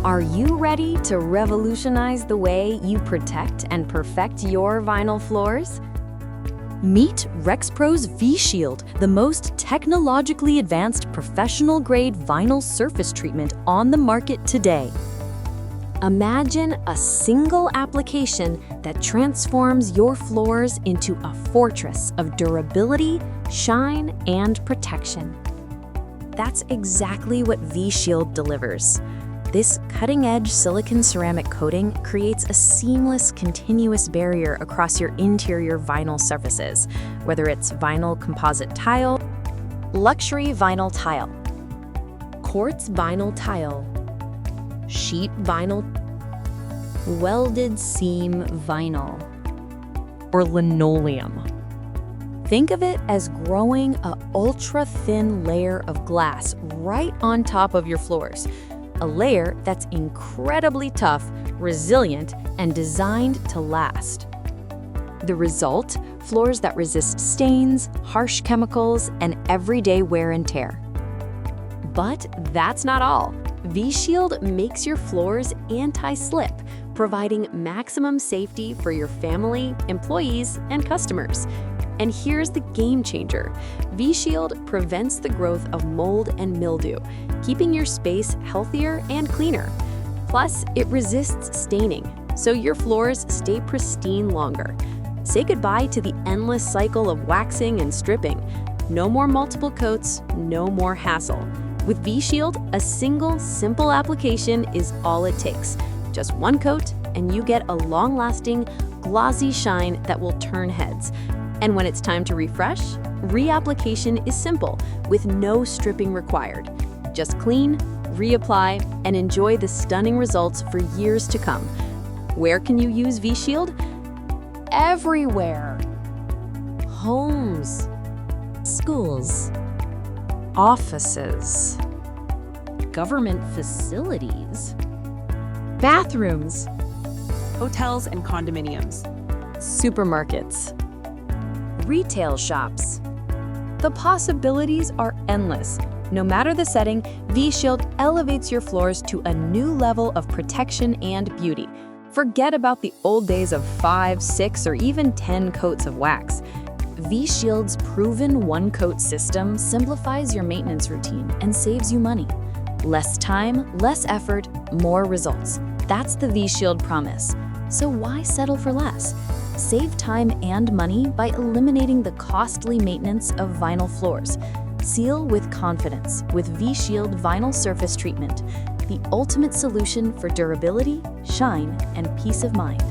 Are you ready to revolutionize the way you protect and perfect your vinyl floors? Meet RexPro's V-Shield, the most technologically advanced professional-grade vinyl surface treatment on the market today. Imagine a single application that transforms your floors into a fortress of durability, shine, and protection. That's exactly what V-Shield delivers. This cutting-edge silicon ceramic coating creates a seamless, continuous barrier across your interior vinyl surfaces, whether it's vinyl composite tile, luxury vinyl tile, quartz vinyl tile, sheet vinyl, welded seam vinyl, or linoleum. Think of it as growing an ultra-thin layer of glass right on top of your floors, a layer that's incredibly tough, resilient, and designed to last. The result? Floors that resist stains, harsh chemicals, and everyday wear and tear. But that's not all. V-Shield makes your floors anti-slip, providing maximum safety for your family, employees, and customers. And here's the game changer. V-Shield prevents the growth of mold and mildew, keeping your space healthier and cleaner. Plus, it resists staining, so your floors stay pristine longer. Say goodbye to the endless cycle of waxing and stripping. No more multiple coats, no more hassle. With V-Shield, a single, simple application is all it takes. Just one coat, and you get a long-lasting, glossy shine that will turn heads. And when it's time to refresh, reapplication is simple, with no stripping required. Just clean, reapply, and enjoy the stunning results for years to come. Where can you use V-Shield? Everywhere. Homes, schools, offices, government facilities, bathrooms, hotels and condominiums, supermarkets, retail shops. The possibilities are endless. No matter the setting, V-Shield elevates your floors to a new level of protection and beauty. Forget about the old days of 5, 6, or even 10 coats of wax. V-Shield's proven one-coat system simplifies your maintenance routine and saves you money. Less time, less effort, more results. That's the V-Shield promise. So why settle for less? Save time and money by eliminating the costly maintenance of vinyl floors. Seal with confidence with V-Shield Vinyl Surface Treatment, the ultimate solution for durability, shine, and peace of mind.